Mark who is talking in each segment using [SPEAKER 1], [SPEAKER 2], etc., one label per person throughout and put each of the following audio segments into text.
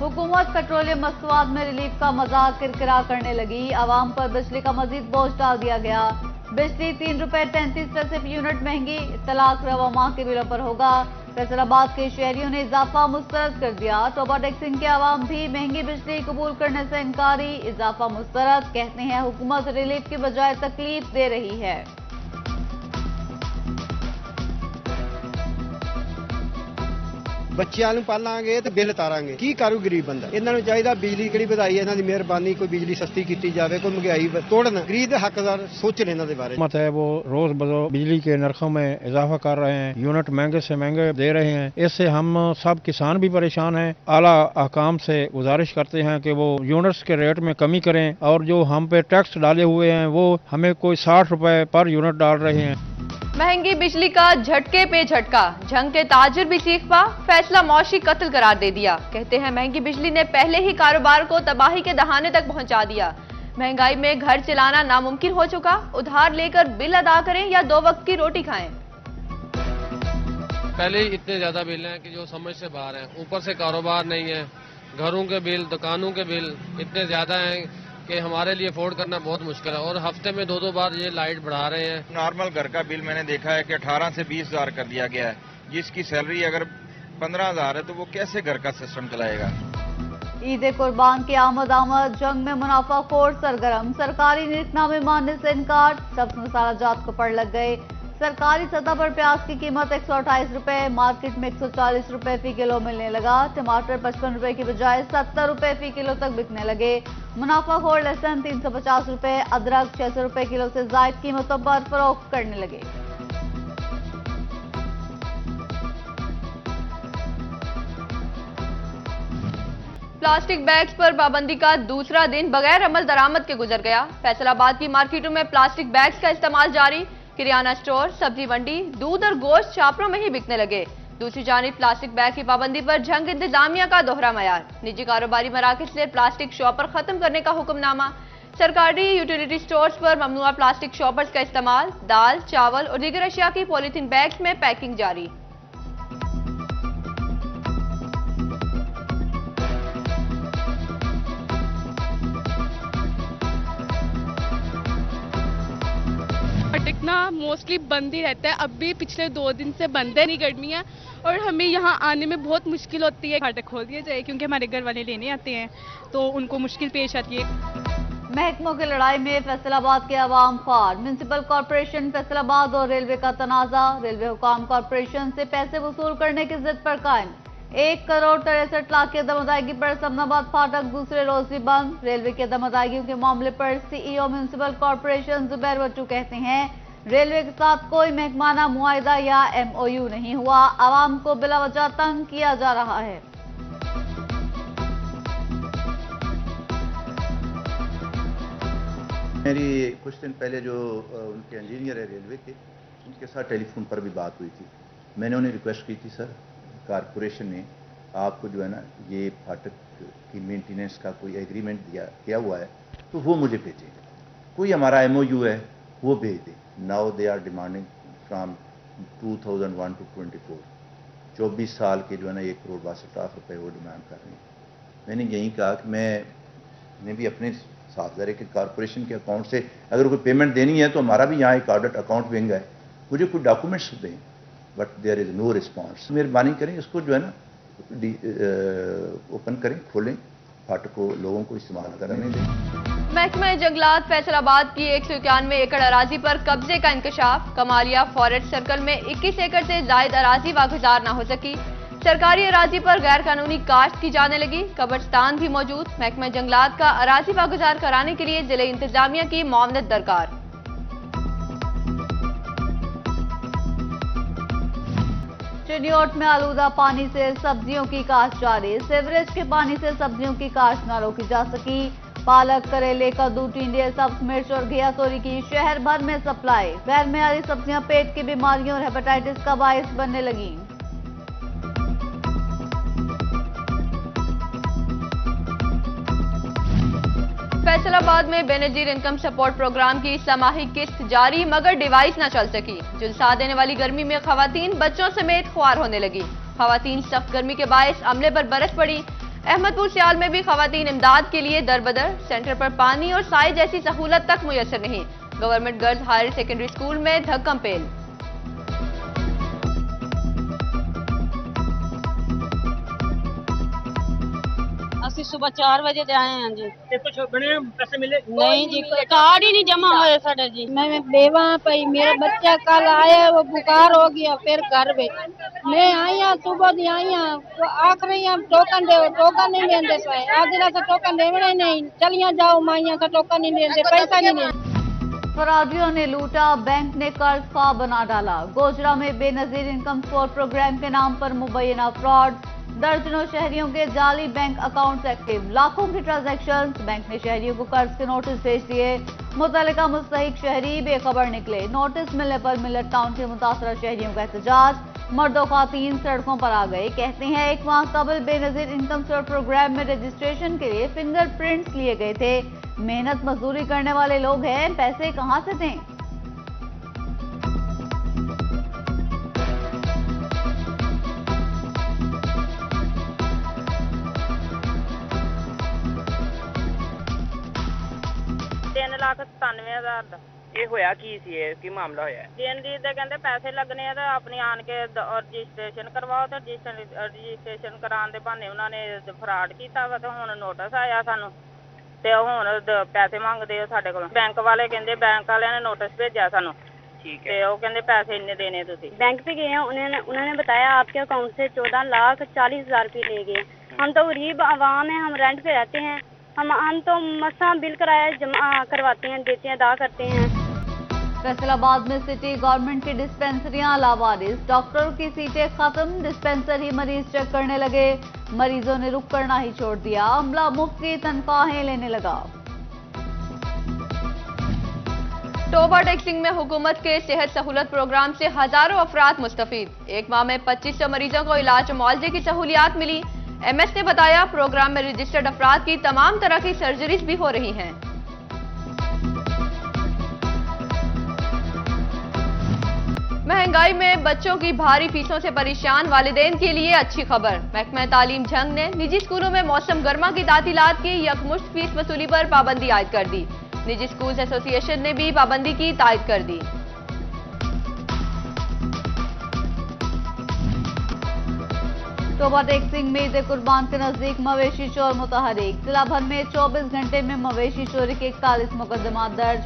[SPEAKER 1] हुकूमत पेट्रोलियम मसवाद में रिलीफ का मजाक किरकिरा करने लगी। आवाम पर बिजली का मजीद बोझ डाल दिया गया। बिजली 3 रुपए 33 पैसे फी यूनिट महंगी। तलाक रवा माह के बिलों पर होगा। फैसलाबाद के शहरियों ने इजाफा मुस्तरद कर दिया। टोबा टैक्सिंग के आवाम भी महंगी बिजली कबूल करने से इनकारी। इजाफा मुस्तरद, कहते हैं हुकूमत रिलीफ की बजाय तकलीफ दे रही है।
[SPEAKER 2] ਬੱਚਿਆਂ ਨੂੰ ਪਾਲਾਂਗੇ ਤੇ ਬਿੱਲ ਤਾਰਾਂਗੇ। ਕੀ ਕਰੂ ਗਰੀਬ ਬੰਦਾ? ਇਹਨਾਂ ਨੂੰ ਚਾਹੀਦਾ ਬਿਜਲੀ ਕਿਹੜੀ ਵਧਾਈ ਹੈ, ਇਹਨਾਂ ਦੀ ਮਿਹਰਬਾਨੀ, ਕੋਈ ਬਿਜਲੀ ਸਸਤੀ ਕੀਤੀ ਜਾਵੇ, ਕੋਈ ਮਹਿੰਗਾਈ ਤੋੜਨ। ਗਰੀਬ ਦੇ ਹੱਕਦਾਰ ਸੋਚਣ ਇਹਨਾਂ ਦੇ बारे।
[SPEAKER 3] मत है वो रोज बरोज बिजली के नरखों में इजाफा कर रहे हैं, यूनिट महंगे से महंगे दे रहे हैं। इससे हम सब किसान भी परेशान हैं। आला अहकाम से गुजारिश करते हैं कि वो यूनिट्स के रेट में कमी करें और जो हम पे टैक्स डाले हुए हैं वो हमें कोई 60 रुपए पर यूनिट डाल रहे हैं।
[SPEAKER 4] महंगी बिजली का झटके पे झटका, झंग के ताजिर भी चीख पा, फैसला मौशी कत्ल करार दे दिया। कहते हैं महंगी बिजली ने पहले ही कारोबार को तबाही के दहाने तक पहुंचा दिया। महंगाई में घर चलाना नामुमकिन हो चुका। उधार लेकर बिल अदा करें या 2 वक्त की रोटी खाएं।
[SPEAKER 5] पहले ही इतने ज्यादा बिल हैं कि जो समझ से बाहर हैं। ऊपर से कारोबार नहीं है, घरों के बिल, दुकानों के बिल इतने ज्यादा हैं कि हमारे लिए अफोर्ड करना बहुत मुश्किल है। और हफ्ते में 2-2 बार ये लाइट बढ़ा रहे हैं।
[SPEAKER 6] नॉर्मल घर का बिल मैंने देखा है कि 18 से 20 हजार कर दिया गया है। जिसकी सैलरी अगर 15 हजार है तो वो कैसे घर का सिस्टम चलाएगा?
[SPEAKER 1] ईद कुर्बान की आमद जंग में मुनाफाखोर सरगर्म। सरकारी निकनामे मानने से इनकार। सब्ज मसाला जात को पड़ लग गए। सरकारी सतह पर प्याज की कीमत 128 रुपए, मार्केट में 140 रुपए फी किलो मिलने लगा। टमाटर 55 रुपए की बजाय 70 रुपए फी किलो तक बिकने लगे। मुनाफाखोर लहसुन 350 रुपए, अदरक 600 रुपए किलो से जायद कीमतों पर फरोख्त करने लगे।
[SPEAKER 4] प्लास्टिक बैग्स पर पाबंदी का दूसरा दिन बगैर अमल दरामद के गुजर गया। फैसलाबाद की मार्केटों में प्लास्टिक बैग्स का इस्तेमाल जारी। किराना स्टोर, सब्जी मंडी, दूध और गोश्त छापरों में ही बिकने लगे। दूसरी जानिब प्लास्टिक बैग की पाबंदी पर झंग इंतजामिया का दोहरा मयार। निजी कारोबारी मराकज से प्लास्टिक शॉपर खत्म करने का हुक्मनामा। सरकारी यूटिलिटी स्टोर्स पर ममनुआ प्लास्टिक शॉपर्स का इस्तेमाल। दाल, चावल और दीगर अशिया की पॉलीथीन बैग्स में पैकिंग जारी।
[SPEAKER 7] टिकना मोस्टली बंद ही रहता है। अब भी पिछले 2 दिन से बंद है। नहीं गर्मी है और हमें यहाँ आने में बहुत मुश्किल होती है। फाटक खोल दिया जाए क्योंकि हमारे घर वाले लेने आते हैं तो उनको मुश्किल पेश आती है।
[SPEAKER 1] महकमों की लड़ाई में फैसलाबाद के अवाम खार। म्यूनिसिपल कॉर्पोरेशन फैसलाबाद और रेलवे का तनाजा। रेलवे हुकाम कॉर्पोरेशन से पैसे वसूल करने की जिद पर कायम। 1 करोड़ 63 लाख की अदम अदायगी पर समनाबाद फाटक दूसरे रोज भी बंद। रेलवे की अदम अदायगियों के मामले पर सीईओ म्यूनिसिपल कॉर्पोरेशन जुबैर बट्टू कहते हैं रेलवे के साथ कोई महकमाना मुआहिदा या MOU नहीं हुआ। आवाम को बिला वजह तंग किया जा रहा है।
[SPEAKER 8] मेरी कुछ दिन पहले जो उनके इंजीनियर है रेलवे के, उनके साथ टेलीफोन पर भी बात हुई थी। मैंने उन्हें रिक्वेस्ट की थी, सर कारपोरेशन ने आपको जो है ना ये फाटक की मेंटेनेंस का कोई एग्रीमेंट किया हुआ है तो वो मुझे भेजें। कोई हमारा MOU है वो भेज दें। Now they are demanding from 2001 to 24 24 साल के जो है ना 1 करोड़ 62 लाख रुपए वो डिमांड कर रहे हैं। मैंने यही कहा कि मैं भी अपने साथ जरे कि कारपोरेशन के अकाउंट से अगर कोई पेमेंट देनी है तो हमारा भी यहाँ एक ऑडिट अकाउंट विंग है, मुझे कोई डॉक्यूमेंट्स दें। But there is no response. मेहरबानी करें इसको जो है ना ओपन करें, खोलें, फाटक को लोगों को इस्तेमाल करने दें।
[SPEAKER 4] महकमा जंगलात फैसलाबाद की 191 एकड़ अराजी पर कब्जे का इंकशाफ। कमालिया फॉरेस्ट सर्कल में 21 एकड़ से जायद अराजी वागुजार न हो सकी। सरकारी अराजी पर गैर कानूनी काश्त की जाने लगी। कब्रिस्तान भी मौजूद। महकमा जंगलात का अराजी वागुजार कराने के लिए जिले इंतजामिया की मुआवनत दरकार।
[SPEAKER 1] चिन्योट में आलूदा पानी से सब्जियों की काश्त जारी। सीवरेज के पानी से सब्जियों की काश्त न रोकी जा सकी। पालक, करेले, कद्दू, टिंडे, सब्ज मिर्च और घिया तोरी की शहर भर में सप्लाई। गैर मेयारी सब्जियां पेट की बीमारियों और हेपेटाइटिस का बायस बनने लगी।
[SPEAKER 4] फैसलाबाद में बेनजीर इनकम सपोर्ट प्रोग्राम की समाही किस्त जारी मगर डिवाइस न चल सकी। झुलसा देने वाली गर्मी में खवातीन बच्चों समेत खुआर होने लगी। खवातीन सख्त गर्मी के बायस अमले पर बरस पड़ी। अहमदपुर सियाल में भी खवातीन इमदाद के लिए दरबदर, सेंटर पर पानी और साए जैसी सहूलत तक मुयसर नहीं। Government girls higher secondary school में धक्कम पेल।
[SPEAKER 9] ਅਸੀਂ सुबह 4 ਵਜੇ ਤੇ ਆਏ ਹਾਂ ਜੀ।
[SPEAKER 10] ਤੇ ਕੁਝ ਬਣੇ ਪੈਸੇ ਮਿਲੇ?
[SPEAKER 9] नहीं जी, कार्ड ही नहीं जमा हुए साढ़े जी। मैं बेवा पई, मेरा बच्चा कल आया वो बुखार हो गया, फिर घर में मैं आई हूँ, सुबह दी आई हूँ, आख रही हूँ टोकन दे, टोकन नहीं देंदे पाए। आज दिला से टोकन देवना ही नहीं, चलिया जाओ माइया का टोकन नहीं देंदे, पैसा नहीं देंदे।
[SPEAKER 1] फरारियों ने लूटा, बैंक ने कर्ज ख्वाह बना डाला। गोजरा में बेनजीर इनकम सपोर्ट प्रोग्राम के नाम पर मुबैना फ्रॉड, दर्जनों शहरियों के जाली बैंक अकाउंट्स एक्टिव, लाखों की ट्रांजैक्शंस। बैंक ने शहरियों को कर्ज के नोटिस भेज दिए, मुतल्लिका मुस्तहिक शहरी बेखबर निकले। नोटिस मिलने पर मिलट टाउन के मुतासरा शहरियों का एहतजाज, मर्दों खातीन सड़कों पर आ गए। कहते हैं 1 माह कबल बेनजीर इनकम सपोर्ट प्रोग्राम में रजिस्ट्रेशन के लिए फिंगरप्रिंट्स लिए गए थे। मेहनत मजदूरी करने वाले लोग हैं, पैसे कहां से दें?
[SPEAKER 11] $3,97,000 ਦਾ।
[SPEAKER 10] ਇਹ ਹੋਇਆ ਕੀ ਸੀ? ਇਹ ਕੀ ਮਾਮਲਾ ਹੋਇਆ?
[SPEAKER 11] DND ਦੇ ਕਹਿੰਦੇ ਪੈਸੇ ਲੱਗਣੇ ਆ ਤਾਂ ਆਪਣੀ ਆਣ ਕੇ ਰਜਿਸਟ੍ਰੇਸ਼ਨ ਕਰਵਾਓ ਤੇ ਰਜਿਸਟ੍ਰੇਸ਼ਨ ਕਰਾਉਣ ਦੇ ਬਹਾਨੇ ਉਹਨਾਂ ਨੇ ਫਰਾਡ ਕੀਤਾ ਵਾ ਤੇ ਹੁਣ ਨੋਟਿਸ ਆਇਆ ਸਾਨੂੰ ਤੇ ਹੁਣ ਪੈਸੇ ਮੰਗਦੇ ਆ ਸਾਡੇ ਕੋਲ। ਬੈਂਕ ਵਾਲੇ ਕਹਿੰਦੇ, ਬੈਂਕ ਵਾਲਿਆਂ ਨੇ नोटिस भेजा ਸਾਨੂੰ।
[SPEAKER 10] ठीक
[SPEAKER 11] है। वो कहते पैसे इन्ने देने तुझे।
[SPEAKER 9] बैंक पे गए हैं, उन्होंने बताया आपके अकाउंट से 14,40,000 रुपये ले गए। हम तो गरीब आवाम हैं, हम रेंट पे रहते हैं, हम तो मसा बिल किराया जमा करवाते हैं, देते हैं, अदा करते हैं।
[SPEAKER 1] फैसलाबाद में सिटी गवर्नमेंट की डिस्पेंसरियां लावारिस, डॉक्टरों की सीटें खत्म, डिस्पेंसर ही मरीज चेक करने लगे। मरीजों ने रुक करना ही छोड़ दिया, अमला मुफ्त की तनख्वाहें लेने लगा।
[SPEAKER 4] टोबा टेक्सिंग में हुकूमत के सेहत सहूलत प्रोग्राम से हजारों अफराद मुस्तफीद। एक माह में 2500 मरीजों को इलाज और मुआवजे की सहूलियात मिली। MS ने बताया प्रोग्राम में रजिस्टर्ड अफराद की तमाम तरह की सर्जरीज भी हो रही हैं। महंगाई में बच्चों की भारी फीसों से परेशान वालिदैन के लिए अच्छी खबर। महकमा तालीम झंग ने निजी स्कूलों में मौसम गर्मा की तातीलात की यकमुश्त फीस वसूली पर पाबंदी आयद कर दी। निजी स्कूल्स एसोसिएशन ने भी पाबंदी की तायद कर दी।
[SPEAKER 1] टोबा टेक्सिंग में ईद कुर्बान के नजदीक मवेशी चोर मुतहरिक। जिला भर में 24 घंटे में मवेशी चोरी के 41 मुकदमात दर्ज।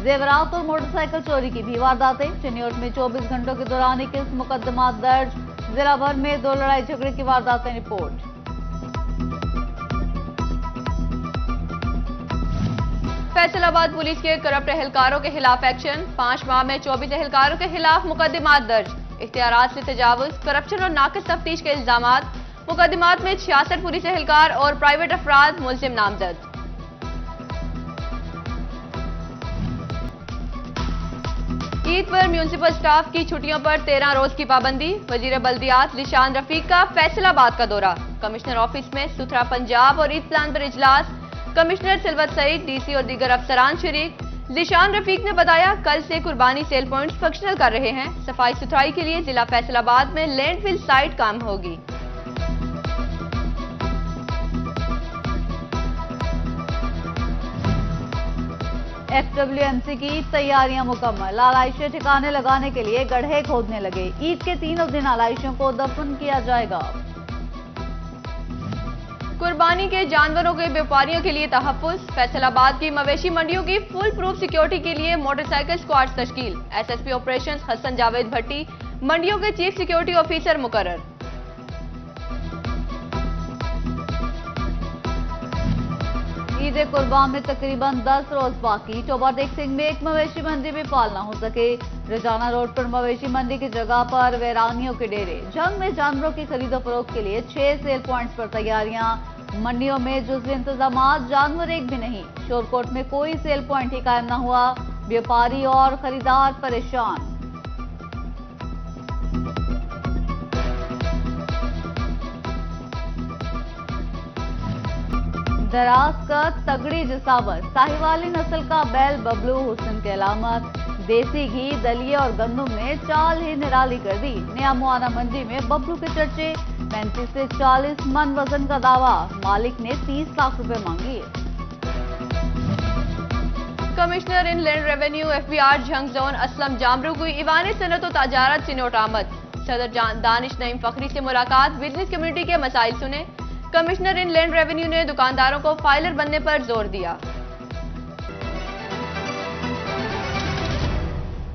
[SPEAKER 1] जेवरात और मोटरसाइकिल चोरी की भी वारदातें। चिन्योट में 24 घंटों के दौरान 21 मुकदमात दर्ज। जिला भर में 2 लड़ाई झगड़े की वारदातें रिपोर्ट।
[SPEAKER 4] फैसलाबाद पुलिस के करप्ट एहलकारों के खिलाफ एक्शन। 5 माह में 24 एहलकारों के खिलाफ मुकदमात दर्ज। इख्तियारात से तजावुज, करप्शन और नाकिस तफ्तीश के इल्जामात। मुकदमात में 66 पुलिस एहलकार और प्राइवेट अफराद मुल्जिम नामजद। ईद पर म्यूनिसिपल स्टाफ की छुट्टियों पर 13 रोज की पाबंदी। वजीर बल्दियात ज़िशान रफीक का फैसलाबाद का दौरा। कमिश्नर ऑफिस में सुथरा पंजाब और ईद प्लान पर इजलास। कमिश्नर सिल्वत सईद, DC और दीगर अफसरान शरीक। ज़िशान रफीक ने बताया कल से कुर्बानी सेल पॉइंट्स फंक्शनल कर रहे हैं। सफाई सुथराई के लिए जिला फैसलाबाद में लैंडफिल साइट काम होगी।
[SPEAKER 1] FWMC की तैयारियां मुकम्मल। आलाइशें ठिकाने लगाने के लिए गड्ढे खोदने लगे। ईद के तीनों दिन आलाइशों को दफन किया जाएगा।
[SPEAKER 4] कुर्बानी के जानवरों के व्यापारियों के लिए तहफ्फुज। फैसलाबाद की मवेशी मंडियों की फुल प्रूफ सिक्योरिटी के लिए मोटरसाइकिल स्क्वाड तश्कील। SSP ऑपरेशंस हसन जावेद भट्टी मंडियों के चीफ सिक्योरिटी ऑफिसर मुकर्रर।
[SPEAKER 1] ईद कुर्बान में तकरीबन 10 रोज बाकी। टोबा टेक्सिंग में एक मवेशी मंडी भी पाल न हो सके। रजाना रोड पर मवेशी मंडी की जगह पर वैरानियों के डेरे। जंग में जानवरों की खरीदो फरोख्त के लिए 6 सेल पॉइंट्स पर तैयारियां। मंडियों में जुज़वी इंतजामात, जानवर एक भी नहीं। शोरकोट में कोई सेल पॉइंट ही कायम न हुआ। व्यापारी और खरीदार परेशान। दराज का तगड़ी जिसावत। साहिवाली नस्ल का बैल बबलू हुस्न की अलामत। देसी घी, दलिए और गंदुम ने चाल ही निराली कर दी। नया मुआना मंडी में बबलू के चर्चे, 35 से 40 मन वजन का दावा, मालिक ने 30 लाख रुपए मांगी।
[SPEAKER 4] Commissioner in land revenue FBR Jhang zone Aslam Jamru की ईवान सनत और तजारत से नोट आमद। सदर दानिश नईम फखरी से मुलाकात, बिजनेस कम्युनिटी के मसाइल सुने। कमिश्नर इन लैंड रेवेन्यू ने दुकानदारों को फाइलर बनने पर जोर दिया।